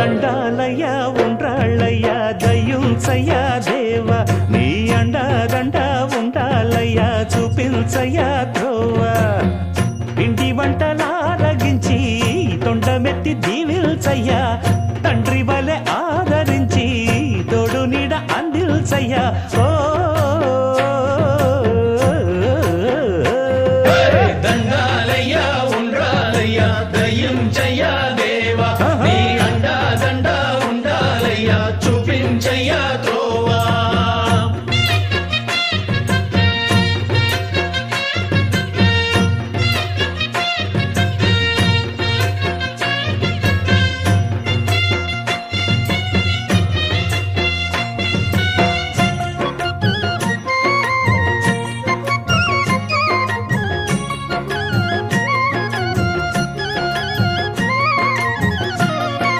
దండాలయ్యా ఉండ్రాళ్ళయ్యా దయ్యుంచయ్యా దేవ నీ అండాదండ ఉండాలయ్యా చూపించయ్యా త్రోవ పిండి వంటలారగించి తొండమెత్తి దీవిల్చయ్యా తండ్రి